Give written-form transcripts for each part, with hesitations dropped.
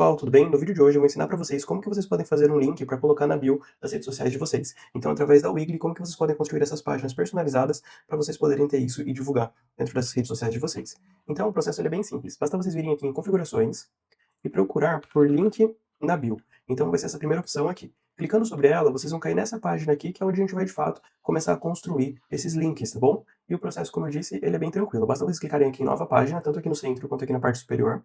Pessoal, tudo bem? No vídeo de hoje eu vou ensinar para vocês como que vocês podem fazer um link para colocar na bio das redes sociais de vocês. Então, através da Weebly, como que vocês podem construir essas páginas personalizadas para vocês poderem ter isso e divulgar dentro das redes sociais de vocês. Então, o processo ele é bem simples. Basta vocês virem aqui em configurações e procurar por link na bio. Então, vai ser essa primeira opção aqui. Clicando sobre ela, vocês vão cair nessa página aqui, que é onde a gente vai, de fato, começar a construir esses links, tá bom? E o processo, como eu disse, ele é bem tranquilo. Basta vocês clicarem aqui em nova página, tanto aqui no centro quanto aqui na parte superior,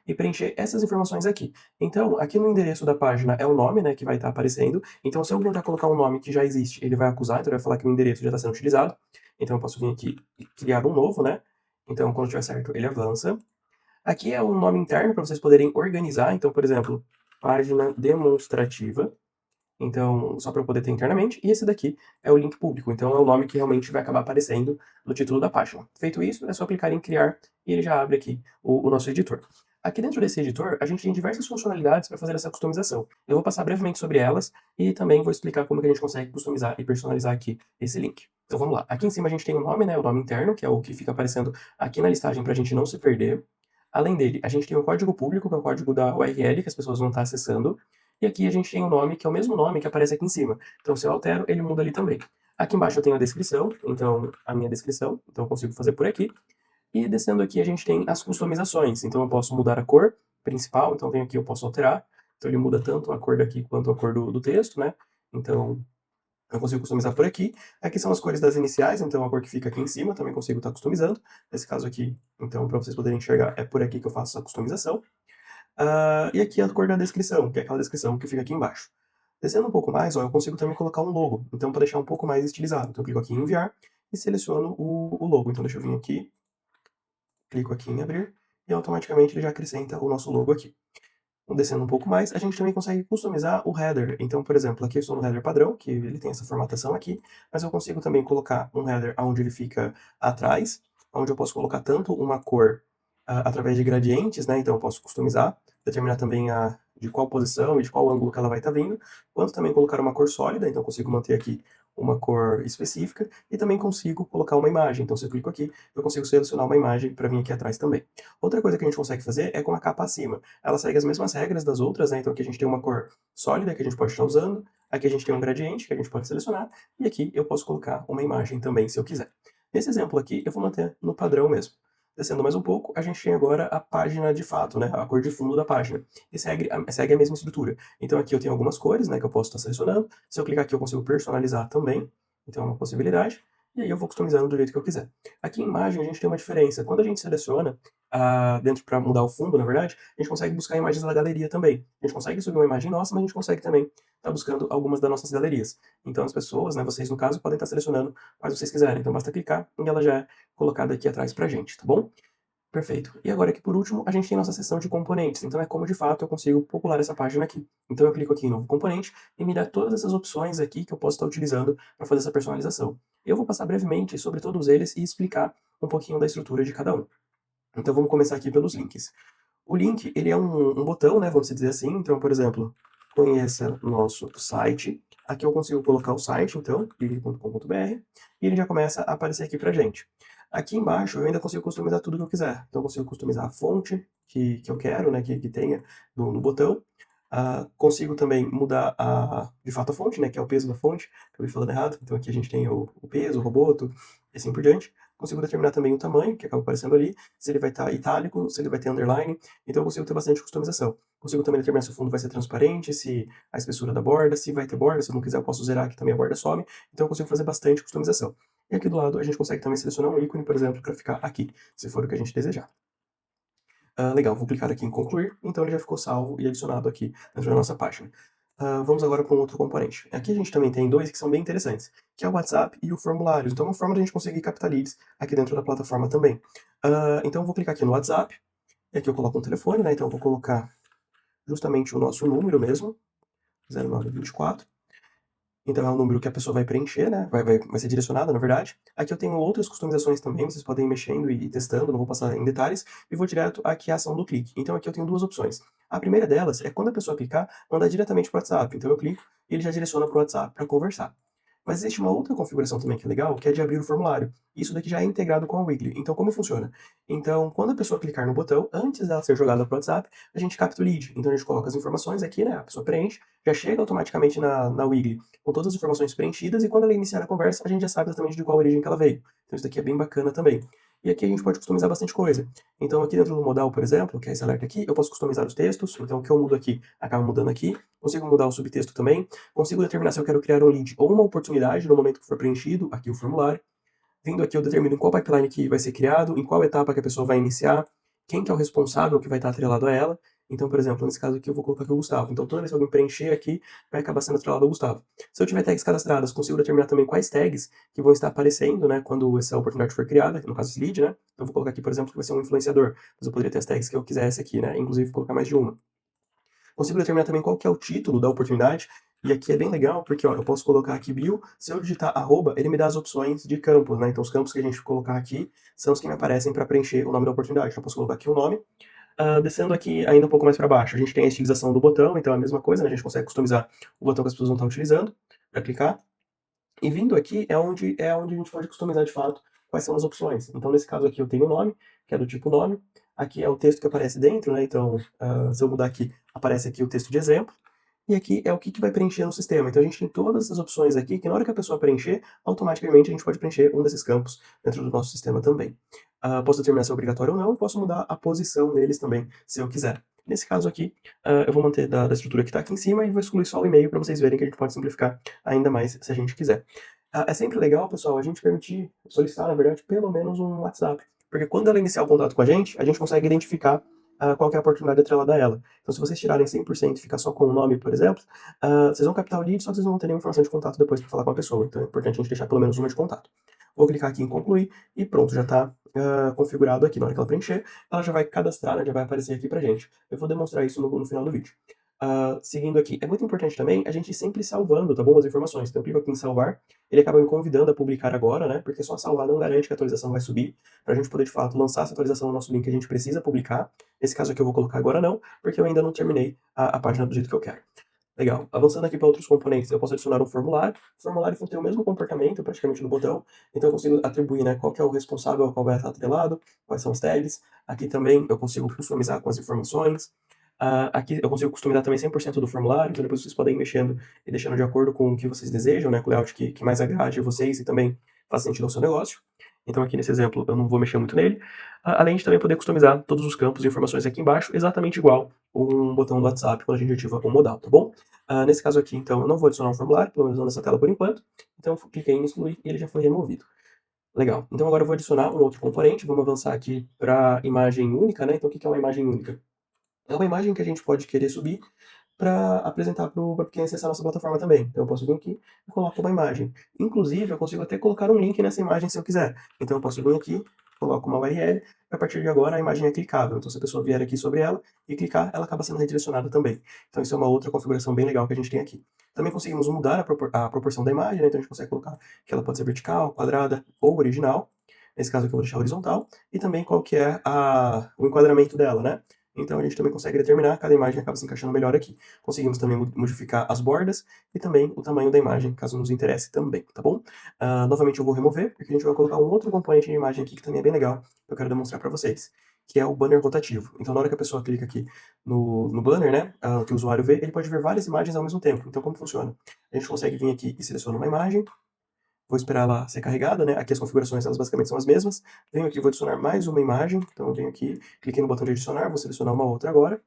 e preencher essas informações aqui. Então, aqui no endereço da página é o nome, né, que vai estar aparecendo. Então, se eu tentar colocar um nome que já existe, ele vai acusar, então ele vai falar que o endereço já está sendo utilizado. Então, eu posso vir aqui e criar um novo, né? Então, quando tiver certo, ele avança. Aqui é um nome interno para vocês poderem organizar. Então, por exemplo, página demonstrativa. Então, só para eu poder ter internamente. E esse daqui é o link público. Então, é o nome que realmente vai acabar aparecendo no título da página. Feito isso, é só clicar em criar e ele já abre aqui o nosso editor. Aqui dentro desse editor, a gente tem diversas funcionalidades para fazer essa customização. Eu vou passar brevemente sobre elas e também vou explicar como que a gente consegue customizar e personalizar aqui esse link. Então vamos lá. Aqui em cima a gente tem o nome, né, o nome interno, que é o que fica aparecendo aqui na listagem para a gente não se perder. Além dele, a gente tem o código público, que é o código da URL que as pessoas vão estar acessando. E aqui a gente tem o nome, que é o mesmo nome que aparece aqui em cima. Então se eu altero, ele muda ali também. Aqui embaixo eu tenho a descrição, então a minha descrição, então eu consigo fazer por aqui. E descendo aqui a gente tem as customizações, então eu posso mudar a cor principal, então vem aqui eu posso alterar, então ele muda tanto a cor daqui quanto a cor do texto, né, então eu consigo customizar por aqui. Aqui são as cores das iniciais, então a cor que fica aqui em cima também consigo estar customizando, nesse caso aqui, então para vocês poderem enxergar, é por aqui que eu faço essa customização. E aqui a cor da descrição, que é aquela descrição que fica aqui embaixo. Descendo um pouco mais, ó, eu consigo também colocar um logo, então para deixar um pouco mais estilizado, então eu clico aqui em enviar e seleciono o logo, então deixa eu vir aqui, clico aqui em abrir e automaticamente ele já acrescenta o nosso logo aqui. Descendo um pouco mais, a gente também consegue customizar o header. Então, por exemplo, aqui eu estou no header padrão, que ele tem essa formatação aqui, mas eu consigo também colocar um header onde ele fica atrás, onde eu posso colocar tanto uma cor através de gradientes, né? Então eu posso customizar, determinar também de qual posição e de qual ângulo que ela vai estar vindo, quanto também colocar uma cor sólida, então eu consigo manter aqui uma cor específica, e também consigo colocar uma imagem. Então se eu clico aqui, eu consigo selecionar uma imagem para vir aqui atrás também. Outra coisa que a gente consegue fazer é com a capa acima. Ela segue as mesmas regras das outras, né? Então aqui a gente tem uma cor sólida que a gente pode estar usando, aqui a gente tem um gradiente que a gente pode selecionar, e aqui eu posso colocar uma imagem também se eu quiser. Nesse exemplo aqui, eu vou manter no padrão mesmo. Descendo mais um pouco, a gente tem agora a página de fato, né? A cor de fundo da página. E segue a mesma estrutura. Então aqui eu tenho algumas cores, né? Que eu posso estar selecionando. Se eu clicar aqui, eu consigo personalizar também. Então é uma possibilidade. E aí eu vou customizando do jeito que eu quiser. Aqui em imagem a gente tem uma diferença. Quando a gente seleciona, dentro para mudar o fundo, na verdade, a gente consegue buscar imagens da galeria também. A gente consegue subir uma imagem nossa, mas a gente consegue também estar buscando algumas das nossas galerias. Então as pessoas, né, vocês no caso, podem estar selecionando quais vocês quiserem. Então basta clicar e ela já é colocada aqui atrás pra gente, tá bom? Perfeito. E agora aqui por último, a gente tem nossa seção de componentes, então é como de fato eu consigo popular essa página aqui. Então eu clico aqui em novo componente e me dá todas essas opções aqui que eu posso estar utilizando para fazer essa personalização. Eu vou passar brevemente sobre todos eles e explicar um pouquinho da estrutura de cada um. Então vamos começar aqui pelos links. O link, ele é um botão, né, vamos dizer assim. Então, por exemplo, conheça nosso site. Aqui eu consigo colocar o site, então, bili.com.br, e ele já começa a aparecer aqui pra gente. Aqui embaixo eu ainda consigo customizar tudo que eu quiser. Então eu consigo customizar a fonte que eu quero, né, que tenha no botão. Consigo também mudar de fato a fonte, né, que é o peso da fonte. Acabei falando errado. Então aqui a gente tem o peso, o roboto, e assim por diante. Consigo determinar também o tamanho, que acaba aparecendo ali, se ele vai estar itálico, se ele vai ter underline. Então eu consigo ter bastante customização. Consigo também determinar se o fundo vai ser transparente, se a espessura da borda, se vai ter borda, se eu não quiser eu posso zerar aqui também a borda some. Então eu consigo fazer bastante customização. E aqui do lado a gente consegue também selecionar um ícone, por exemplo, para ficar aqui, se for o que a gente desejar. Legal, vou clicar aqui em concluir, então ele já ficou salvo e adicionado aqui dentro da nossa página. Vamos agora para um outro componente. Aqui a gente também tem dois que são bem interessantes, que é o WhatsApp e o formulários. Então é uma forma de a gente conseguir captar leads aqui dentro da plataforma também. Então eu vou clicar aqui no WhatsApp, e aqui eu coloco um telefone, né? Então eu vou colocar justamente o nosso número mesmo, 0924. Então é um número que a pessoa vai preencher, né? Vai ser direcionada, na verdade. Aqui eu tenho outras customizações também, vocês podem ir mexendo e testando, não vou passar em detalhes. E vou direto aqui à ação do clique. Então aqui eu tenho duas opções. A primeira delas é quando a pessoa clicar, mandar diretamente para o WhatsApp. Então eu clico e ele já direciona para o WhatsApp para conversar. Mas existe uma outra configuração também que é legal, que é de abrir o formulário. Isso daqui já é integrado com a Weebly. Então, como funciona? Então, quando a pessoa clicar no botão, antes dela ser jogada para o WhatsApp, a gente capta o lead. Então, a gente coloca as informações aqui, né? A pessoa preenche, já chega automaticamente na Weebly com todas as informações preenchidas e quando ela iniciar a conversa, a gente já sabe exatamente de qual origem que ela veio. Então, isso daqui é bem bacana também. E aqui a gente pode customizar bastante coisa. Então, aqui dentro do modal, por exemplo, que é esse alerta aqui, eu posso customizar os textos. Então, o que eu mudo aqui, acaba mudando aqui. Consigo mudar o subtexto também. Consigo determinar se eu quero criar um lead ou uma oportunidade no momento que for preenchido aqui o formulário. Vindo aqui, eu determino em qual pipeline que vai ser criado, em qual etapa que a pessoa vai iniciar, quem que é o responsável que vai estar atrelado a ela. Então, por exemplo, nesse caso aqui eu vou colocar aqui o Gustavo. Então, toda vez que alguém preencher aqui, vai acabar sendo atrelado ao Gustavo. Se eu tiver tags cadastradas, consigo determinar também quais tags que vão estar aparecendo, né, quando essa oportunidade for criada, no caso esse lead, né. Então, eu vou colocar aqui, por exemplo, que vai ser um influenciador. Mas eu poderia ter as tags que eu quisesse aqui, né, inclusive colocar mais de uma. Consigo determinar também qual que é o título da oportunidade, e aqui é bem legal, porque ó, eu posso colocar aqui bio, se eu digitar arroba, ele me dá as opções de campos, né? Então os campos que a gente colocar aqui são os que me aparecem para preencher o nome da oportunidade. Então eu posso colocar aqui o nome. Descendo aqui ainda um pouco mais para baixo, a gente tem a estilização do botão, então é a mesma coisa, né? A gente consegue customizar o botão que as pessoas vão estar utilizando para clicar. E vindo aqui é onde a gente pode customizar de fato quais são as opções. Então, nesse caso aqui, eu tenho o nome, que é do tipo nome. Aqui é o texto que aparece dentro, né? Então, se eu mudar aqui, aparece aqui o texto de exemplo. E aqui é o que vai preencher no sistema. Então, a gente tem todas essas opções aqui, que na hora que a pessoa preencher, automaticamente a gente pode preencher um desses campos dentro do nosso sistema também. Posso determinar se é obrigatório ou não, posso mudar a posição deles também, se eu quiser. Nesse caso aqui, eu vou manter da estrutura que está aqui em cima e vou excluir só o e-mail para vocês verem que a gente pode simplificar ainda mais se a gente quiser. É sempre legal, pessoal, a gente permitir solicitar, na verdade, pelo menos um WhatsApp. Porque quando ela iniciar o contato com a gente consegue identificar qual que é a oportunidade atrelada a ela. Então, se vocês tirarem 100% e ficar só com o nome, por exemplo, vocês vão captar o lead, só que vocês não vão ter nenhuma informação de contato depois para falar com a pessoa. Então, é importante a gente deixar pelo menos uma de contato. Vou clicar aqui em concluir e pronto, já está configurado aqui. Na hora que ela preencher, ela já vai cadastrar, né, já vai aparecer aqui pra gente. Eu vou demonstrar isso no final do vídeo. Seguindo aqui, é muito importante também a gente ir sempre salvando, tá bom, as informações. Então eu clico aqui em salvar, ele acaba me convidando a publicar agora, né, porque só salvar não garante que a atualização vai subir. Para a gente poder, de fato, lançar essa atualização no nosso link, a gente precisa publicar. Nesse caso aqui eu vou colocar agora não, porque eu ainda não terminei a página do jeito que eu quero. Legal. Avançando aqui para outros componentes, eu posso adicionar um formulário. O formulário vai ter o mesmo comportamento praticamente no botão, então eu consigo atribuir, né, qual que é o responsável ao qual vai estar atrelado, quais são os tags. Aqui também eu consigo customizar com as informações. Aqui eu consigo customizar também 100% do formulário, então depois vocês podem ir mexendo e deixando de acordo com o que vocês desejam, né, com o layout que mais agrade a vocês e também faz sentido ao seu negócio. Então aqui nesse exemplo eu não vou mexer muito nele. Além de também poder customizar todos os campos e informações aqui embaixo, exatamente igual um botão do WhatsApp quando a gente ativa o modal, tá bom? Nesse caso aqui, então, eu não vou adicionar um formulário, pelo menos não nessa tela por enquanto. Então eu cliquei em excluir e ele já foi removido. Legal. Então agora eu vou adicionar um outro componente, vamos avançar aqui para imagem única, né? Então o que é uma imagem única? É uma imagem que a gente pode querer subir para apresentar para quem acessar a nossa plataforma também. Então eu posso vir aqui e coloco uma imagem. Inclusive, eu consigo até colocar um link nessa imagem se eu quiser. Então eu posso vir aqui, coloco uma URL, e a partir de agora a imagem é clicável. Então se a pessoa vier aqui sobre ela e clicar, ela acaba sendo redirecionada também. Então isso é uma outra configuração bem legal que a gente tem aqui. Também conseguimos mudar a proporção da imagem, né? Então a gente consegue colocar que ela pode ser vertical, quadrada ou original. Nesse caso aqui eu vou deixar horizontal. E também qual que é o enquadramento dela, né? Então a gente também consegue determinar, cada imagem acaba se encaixando melhor aqui. Conseguimos também modificar as bordas e também o tamanho da imagem, caso nos interesse também, tá bom? Novamente eu vou remover, porque a gente vai colocar um outro componente de imagem aqui que também é bem legal, que eu quero demonstrar para vocês, que é o banner rotativo. Então na hora que a pessoa clica aqui no banner, né, que o usuário vê, ele pode ver várias imagens ao mesmo tempo. Então como funciona? A gente consegue vir aqui e selecionar uma imagem, vou esperar ela ser carregada, né? Aqui as configurações, elas basicamente são as mesmas. Venho aqui, vou adicionar mais uma imagem. Então, eu venho aqui, cliquei no botão de adicionar, vou selecionar uma outra agora.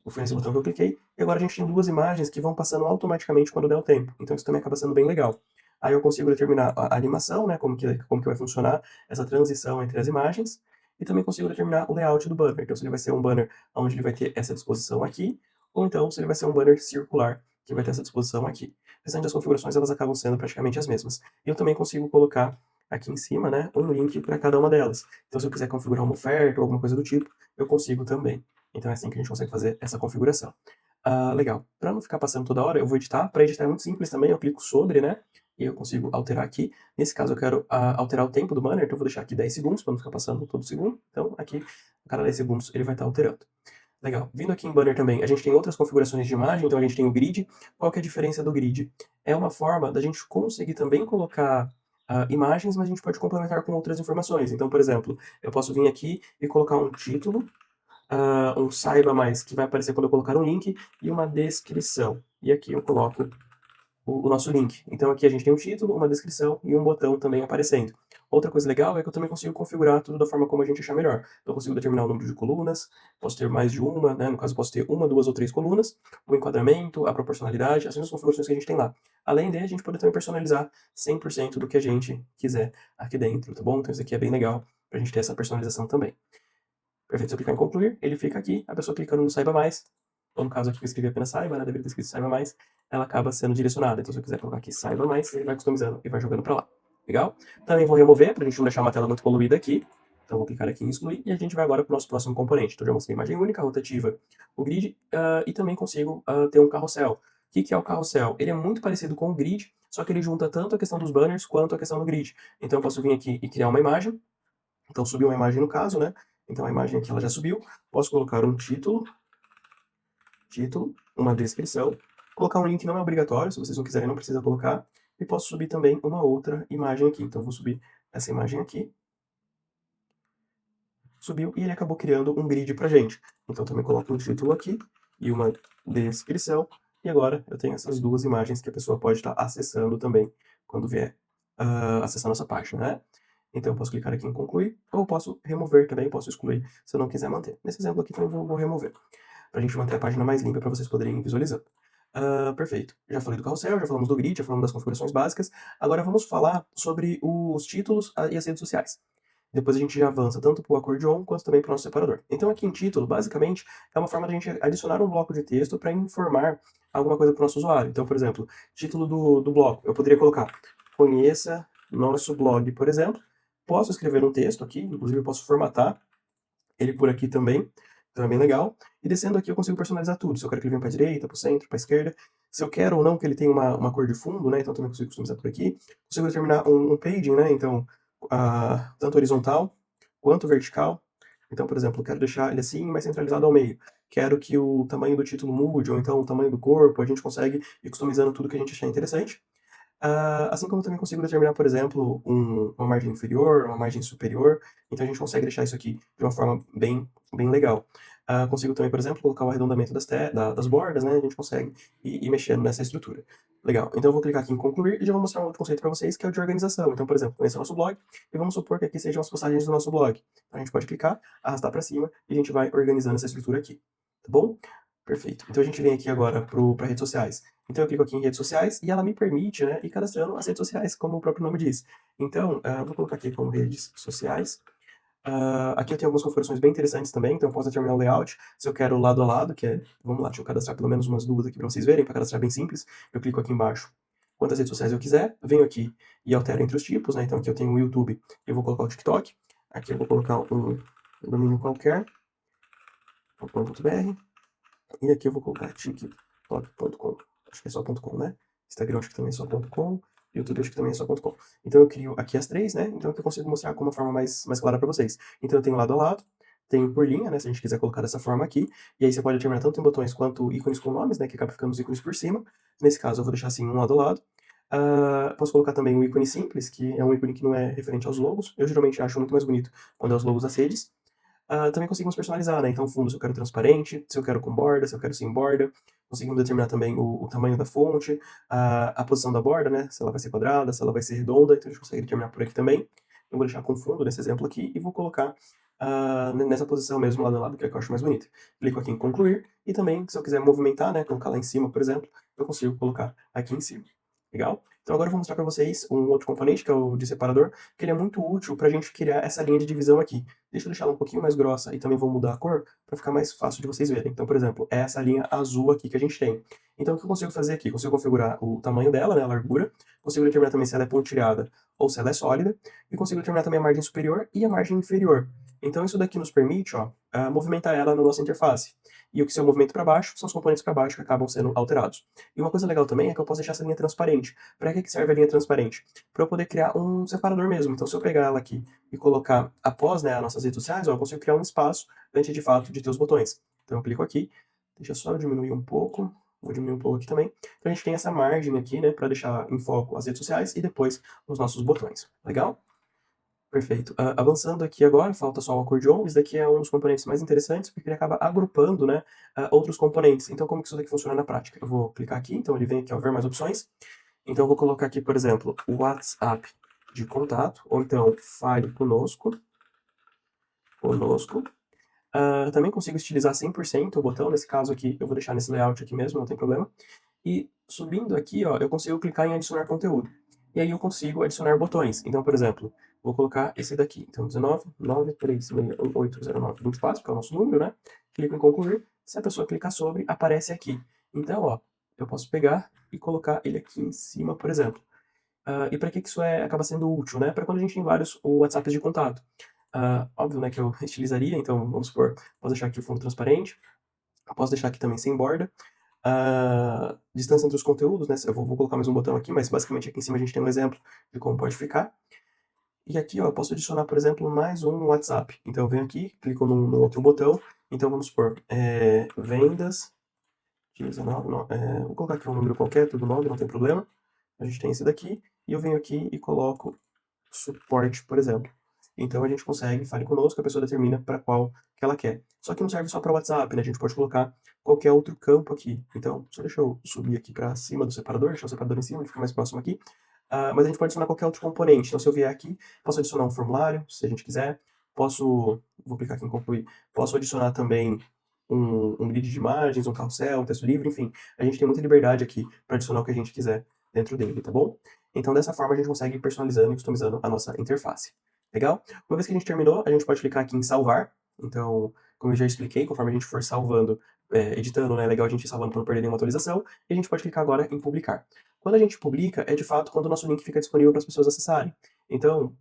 Foi nesse botão que eu cliquei. E agora a gente tem duas imagens que vão passando automaticamente quando der o tempo. Então, isso também acaba sendo bem legal. Aí eu consigo determinar a animação, né? Como que vai funcionar essa transição entre as imagens. E também consigo determinar o layout do banner. Então, se ele vai ser um banner onde ele vai ter essa disposição aqui, ou então se ele vai ser um banner circular, que vai ter essa disposição aqui. O restante das configurações, elas acabam sendo praticamente as mesmas. E eu também consigo colocar aqui em cima, né, um link para cada uma delas. Então, se eu quiser configurar uma oferta ou alguma coisa do tipo, eu consigo também. Então, é assim que a gente consegue fazer essa configuração. Legal. Para não ficar passando toda hora, eu vou editar. Para editar é muito simples também, eu clico sobre, né, e eu consigo alterar aqui. Nesse caso, eu quero alterar o tempo do banner, então eu vou deixar aqui 10 segundos, para não ficar passando todo segundo. Então, aqui, a cada 10 segundos, ele vai estar alterando. Legal. Vindo aqui em banner também, a gente tem outras configurações de imagem, então a gente tem o grid. Qual que é a diferença do grid? É uma forma da gente conseguir também colocar imagens, mas a gente pode complementar com outras informações. Então, por exemplo, eu posso vir aqui e colocar um título, um saiba mais, que vai aparecer quando eu colocar um link, e uma descrição. E aqui eu coloco o nosso link. Então aqui a gente tem um título, uma descrição e um botão também aparecendo. Outra coisa legal é que eu também consigo configurar tudo da forma como a gente achar melhor. Então eu consigo determinar o número de colunas, posso ter mais de uma, né? No caso posso ter uma, duas ou três colunas, o enquadramento, a proporcionalidade, as mesmas configurações que a gente tem lá. Além de a gente poder também personalizar 100% do que a gente quiser aqui dentro, tá bom? Então isso aqui é bem legal pra gente ter essa personalização também. Perfeito, se eu clicar em concluir, ele fica aqui, a pessoa clicando no saiba mais, ou no caso aqui eu escrevi apenas saiba, né, deveria ter escrito saiba mais, ela acaba sendo direcionada. Então se eu quiser colocar aqui saiba mais, ele vai customizando e vai jogando para lá. Legal? Também vou remover, para a gente não deixar uma tela muito poluída aqui. Então vou clicar aqui em excluir e a gente vai agora para o nosso próximo componente. Então já mostrei imagem única, rotativa, o grid, e também consigo ter um carrossel. O que é o carrossel? Ele é muito parecido com o grid, só que ele junta tanto a questão dos banners quanto a questão do grid. Então eu posso vir aqui e criar uma imagem. Então subiu uma imagem no caso, né? Então a imagem aqui ela já subiu. Posso colocar um título, uma descrição. Colocar um link não é obrigatório, se vocês não quiserem não precisa colocar. E posso subir também uma outra imagem aqui. Então vou subir essa imagem aqui. Subiu e ele acabou criando um grid pra gente. Então também coloco um título aqui e uma descrição. E agora eu tenho essas duas imagens que a pessoa pode estar acessando também quando vier acessar nossa página, né? Então eu posso clicar aqui em concluir, ou posso remover também, posso excluir se eu não quiser manter. Nesse exemplo aqui também vou remover, para a gente manter a página mais limpa para vocês poderem ir visualizando. Perfeito. Já falei do carrossel, já falamos do grid, já falamos das configurações básicas. Agora vamos falar sobre os títulos e as redes sociais. Depois a gente já avança tanto para o acordeon quanto também para o nosso separador. Então aqui em título, basicamente, é uma forma de a gente adicionar um bloco de texto para informar alguma coisa para o nosso usuário. Então, por exemplo, título do bloco, eu poderia colocar conheça nosso blog, por exemplo. Posso escrever um texto aqui, inclusive eu posso formatar ele por aqui também, então é bem legal. E descendo aqui eu consigo personalizar tudo, se eu quero que ele venha para a direita, para o centro, para a esquerda, se eu quero ou não que ele tenha uma cor de fundo, né, então também consigo customizar por aqui. Consigo determinar um paging, né, então tanto horizontal quanto vertical. Então, por exemplo, eu quero deixar ele assim, mais centralizado ao meio. Quero que o tamanho do título mude, ou então o tamanho do corpo, a gente consegue ir customizando tudo que a gente achar interessante. Assim como eu também consigo determinar, por exemplo, uma margem inferior, uma margem superior, então a gente consegue deixar isso aqui de uma forma bem legal. Consigo também, por exemplo, colocar o arredondamento das bordas, né? A gente consegue ir mexendo nessa estrutura. Legal. Então eu vou clicar aqui em concluir e já vou mostrar um outro conceito para vocês, que é o de organização. Então, por exemplo, esse é o nosso blog, e vamos supor que aqui sejam as postagens do nosso blog. Então a gente pode clicar, arrastar para cima, e a gente vai organizando essa estrutura aqui. Tá bom? Perfeito. Então a gente vem aqui agora para redes sociais. Então eu clico aqui em redes sociais e ela me permite, né, ir cadastrando as redes sociais, como o próprio nome diz. Então, vou colocar aqui como redes sociais. Aqui eu tenho algumas configurações bem interessantes também, então eu posso determinar o layout. Se eu quero lado a lado, que é, vamos lá, deixa eu cadastrar pelo menos umas duas aqui para vocês verem, para cadastrar bem simples. Eu clico aqui embaixo, quantas redes sociais eu quiser, venho aqui e altero entre os tipos, né? Então aqui eu tenho o YouTube, eu vou colocar o TikTok. Aqui eu vou colocar um domínio qualquer, .br. E aqui eu vou colocar tiktok.com. Acho que é só .com, né? Instagram acho que também é só .com. YouTube acho que também é só .com. Então eu crio aqui as três, né? Então aqui eu consigo mostrar com uma forma mais clara para vocês. Então eu tenho lado a lado, tenho por linha, né? Se a gente quiser colocar dessa forma aqui. E aí você pode determinar tanto em botões quanto ícones com nomes, né? Que acaba ficando os ícones por cima. Nesse caso eu vou deixar assim um lado a lado. Posso colocar também um ícone simples, que é um ícone que não é referente aos logos. Eu geralmente acho muito mais bonito quando é os logos das redes. Também conseguimos personalizar, né? Então, fundo, se eu quero transparente, se eu quero com borda, se eu quero sem borda. Conseguimos determinar também o tamanho da fonte, a posição da borda, né? Se ela vai ser quadrada, se ela vai ser redonda. Então, a gente consegue determinar por aqui também. Eu vou deixar com fundo nesse exemplo aqui e vou colocar nessa posição mesmo, lado a lado, que é a que eu acho mais bonita. Clico aqui em concluir e também, se eu quiser movimentar, né? Colocar lá em cima, por exemplo, eu consigo colocar aqui em cima. Legal? Então agora eu vou mostrar para vocês um outro componente, que é o de separador, que ele é muito útil para a gente criar essa linha de divisão aqui. Deixa eu deixar ela um pouquinho mais grossa e também vou mudar a cor para ficar mais fácil de vocês verem. Então, por exemplo, é essa linha azul aqui que a gente tem. Então, o que eu consigo fazer aqui? Consigo configurar o tamanho dela, né, a largura, consigo determinar também se ela é pontilhada ou se ela é sólida, e consigo determinar também a margem superior e a margem inferior. Então, isso daqui nos permite, ó, movimentar ela na nossa interface. E o que se eu movimento para baixo, são os componentes para baixo que acabam sendo alterados. E uma coisa legal também é que eu posso deixar essa linha transparente. Para que serve a linha transparente? Para eu poder criar um separador mesmo. Então, se eu pegar ela aqui e colocar após, né, as nossas redes sociais, ó, eu consigo criar um espaço antes de fato de ter os botões. Então eu clico aqui, deixa eu só diminuir um pouco, vou diminuir um pouco aqui também. Então a gente tem essa margem aqui, né, para deixar em foco as redes sociais e depois os nossos botões. Legal? Perfeito. Avançando aqui agora, falta só o acordeon. Esse daqui é um dos componentes mais interessantes, porque ele acaba agrupando, né, outros componentes. Então, como que isso daqui funciona na prática? Eu vou clicar aqui, então ele vem aqui, ó, ver mais opções. Então, eu vou colocar aqui, por exemplo, o WhatsApp de contato, ou então fale conosco. Também consigo estilizar 100% o botão, nesse caso aqui, eu vou deixar nesse layout aqui mesmo, não tem problema. E subindo aqui, ó, eu consigo clicar em adicionar conteúdo. E aí eu consigo adicionar botões. Então, por exemplo, vou colocar esse daqui. Então, 19 9361809 24, que é o nosso número, né? Clico em concluir. Se a pessoa clicar sobre, aparece aqui. Então, ó, eu posso pegar e colocar ele aqui em cima, por exemplo. E para que isso acaba sendo útil, né? Para quando a gente tem vários WhatsApps de contato. Óbvio, né, que eu estilizaria, então vamos supor, posso deixar aqui o fundo transparente, eu posso deixar aqui também sem borda. Distância entre os conteúdos, né? Eu vou colocar mais um botão aqui, mas basicamente aqui em cima a gente tem um exemplo de como pode ficar. E aqui, ó, eu posso adicionar, por exemplo, mais um WhatsApp. Então eu venho aqui, clico no outro botão. Então vamos supor, vendas de 19, vou colocar aqui um número qualquer, tudo 9, não tem problema. A gente tem esse daqui, e eu venho aqui e coloco suporte, por exemplo. Então a gente consegue, fale conosco, a pessoa determina para qual que ela quer. Só que não serve só para o WhatsApp, né? A gente pode colocar qualquer outro campo aqui. Então, só deixa eu subir aqui para cima do separador, deixar o separador em cima, ele fica mais próximo aqui. Mas a gente pode adicionar qualquer outro componente. Então, se eu vier aqui, posso adicionar um formulário, se a gente quiser. Vou clicar aqui em concluir, posso adicionar também um grid de imagens, um carrossel, um texto livre, enfim. A gente tem muita liberdade aqui para adicionar o que a gente quiser dentro dele, tá bom? Então, dessa forma, a gente consegue ir personalizando e customizando a nossa interface. Legal? Uma vez que a gente terminou, a gente pode clicar aqui em salvar. Então, como eu já expliquei, conforme a gente for salvando, editando, né, é legal a gente ir salvando para não perder nenhuma atualização. E a gente pode clicar agora em publicar. Quando a gente publica, é de fato quando o nosso link fica disponível para as pessoas acessarem. Então,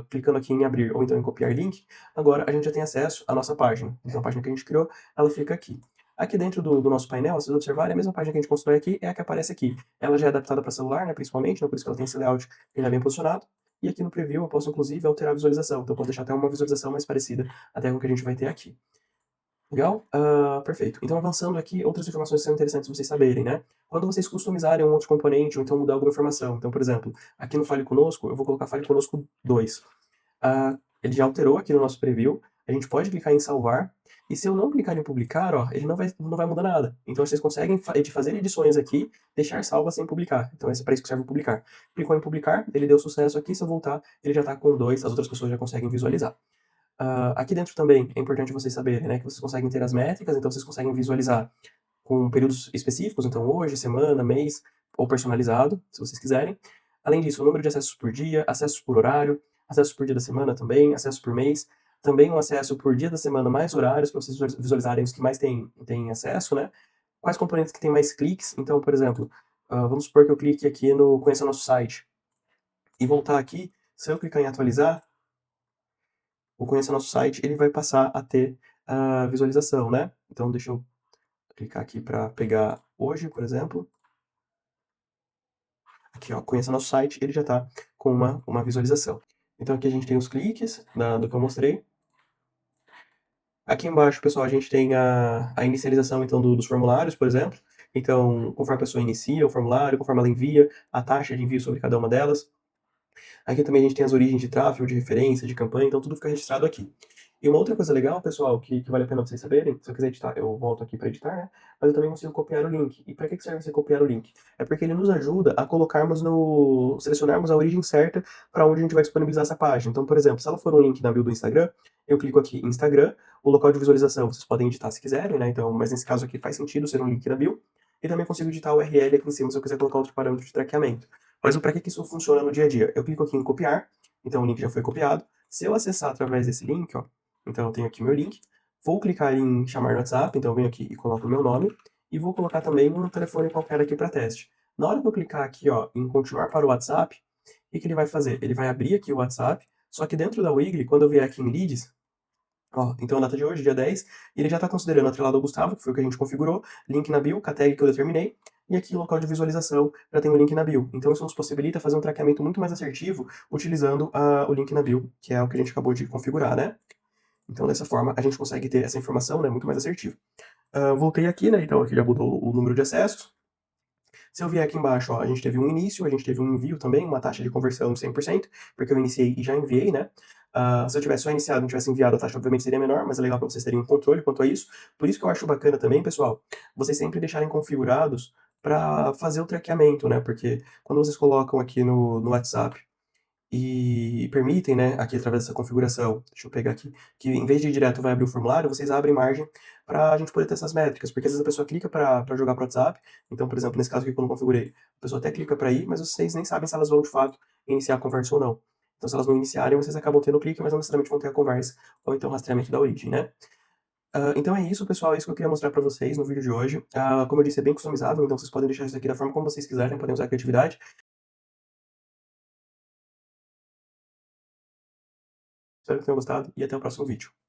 clicando aqui em abrir ou então em copiar link, agora a gente já tem acesso à nossa página. Então, a página que a gente criou, ela fica aqui. Aqui dentro do nosso painel, se vocês observarem, a mesma página que a gente constrói aqui é a que aparece aqui. Ela já é adaptada para celular, né, principalmente, então por isso que ela tem esse layout já bem posicionado. E aqui no preview eu posso, inclusive, alterar a visualização. Então eu posso deixar até uma visualização mais parecida até com o que a gente vai ter aqui. Legal? Perfeito. Então, avançando aqui, outras informações que são interessantes vocês saberem, né? Quando vocês customizarem um outro componente ou então mudar alguma informação. Então, por exemplo, aqui no Fale Conosco, eu vou colocar Fale Conosco 2. Ele já alterou aqui no nosso preview. A gente pode clicar em salvar. E se eu não clicar em publicar, ó, ele não vai mudar nada. Então, vocês conseguem fazer edições aqui, deixar salva sem publicar. Então, esse é para isso que serve o publicar. Clicou em publicar, ele deu sucesso aqui. Se eu voltar, ele já está com 2, as outras pessoas já conseguem visualizar. Aqui dentro também é importante vocês saberem, né, que vocês conseguem ter as métricas, então vocês conseguem visualizar com períodos específicos, então hoje, semana, mês, ou personalizado, se vocês quiserem. Além disso, o número de acessos por dia, acessos por horário, acessos por dia da semana também, acessos por mês, também um acesso por dia da semana mais horários, para vocês visualizarem os que mais têm acesso, né? Quais componentes que têm mais cliques, então, por exemplo, vamos supor que eu clique aqui no Conheça Nosso Site, e voltar aqui, se eu clicar em atualizar, o Conheça Nosso Site, ele vai passar a ter a visualização, né? Então, deixa eu clicar aqui para pegar hoje, por exemplo. Aqui, ó, Conheça Nosso Site, ele já está com uma visualização. Então, aqui a gente tem os cliques do que eu mostrei. Aqui embaixo, pessoal, a gente tem a inicialização, então, dos formulários, por exemplo. Então, conforme a pessoa inicia o formulário, conforme ela envia, a taxa de envio sobre cada uma delas. Aqui também a gente tem as origens de tráfego, de referência, de campanha, então tudo fica registrado aqui. E uma outra coisa legal, pessoal, que vale a pena vocês saberem, se eu quiser editar, eu volto aqui para editar, né? Mas eu também consigo copiar o link. E para que serve você copiar o link? É porque ele nos ajuda a selecionarmos a origem certa para onde a gente vai disponibilizar essa página. Então, por exemplo, se ela for um link na bio do Instagram, eu clico aqui em Instagram, o local de visualização vocês podem editar se quiserem, né? Então, mas nesse caso aqui faz sentido ser um link na bio. E também consigo editar o URL aqui em cima se eu quiser colocar outro parâmetro de traqueamento. Mas para que isso funciona no dia a dia? Eu clico aqui em copiar, então o link já foi copiado. Se eu acessar através desse link, ó, então eu tenho aqui meu link, vou clicar em chamar no WhatsApp, então eu venho aqui e coloco o meu nome, e vou colocar também um telefone qualquer aqui para teste. Na hora que eu clicar aqui, ó, em continuar para o WhatsApp, o que ele vai fazer? Ele vai abrir aqui o WhatsApp, só que dentro da Wiggly, quando eu vier aqui em Leads, ó, então a data de hoje, dia 10, ele já está considerando atrelado ao Gustavo, que foi o que a gente configurou, link na bio, com a tag que eu determinei, e aqui local de visualização já tem o link na bio. Então isso nos possibilita fazer um traqueamento muito mais assertivo utilizando o link na bio, que é o que a gente acabou de configurar, né? Então dessa forma a gente consegue ter essa informação, né, muito mais assertiva. Voltei aqui, né, então aqui já mudou o número de acessos. Se eu vier aqui embaixo, ó, a gente teve um início, a gente teve um envio também, uma taxa de conversão de 100%, porque eu iniciei e já enviei, né. Se eu tivesse só iniciado e não tivesse enviado, a taxa obviamente seria menor, mas é legal para vocês terem um controle quanto a isso. Por isso que eu acho bacana também, pessoal, vocês sempre deixarem configurados para fazer o traqueamento, né, porque quando vocês colocam aqui no WhatsApp e permitem, né, aqui através dessa configuração, deixa eu pegar aqui, que em vez de ir direto vai abrir o formulário, vocês abrem margem para a gente poder ter essas métricas, porque às vezes a pessoa clica para jogar para o WhatsApp, então, por exemplo, nesse caso aqui que eu não configurei, a pessoa até clica para ir, mas vocês nem sabem se elas vão de fato iniciar a conversa ou não. Então, se elas não iniciarem, vocês acabam tendo clique, mas não necessariamente vão ter a conversa, ou então rastreamento da origem, né? Então é isso, pessoal, é isso que eu queria mostrar para vocês no vídeo de hoje. Como eu disse, é bem customizável, então vocês podem deixar isso aqui da forma como vocês quiserem, podem usar a criatividade. Espero que tenham gostado e até o próximo vídeo.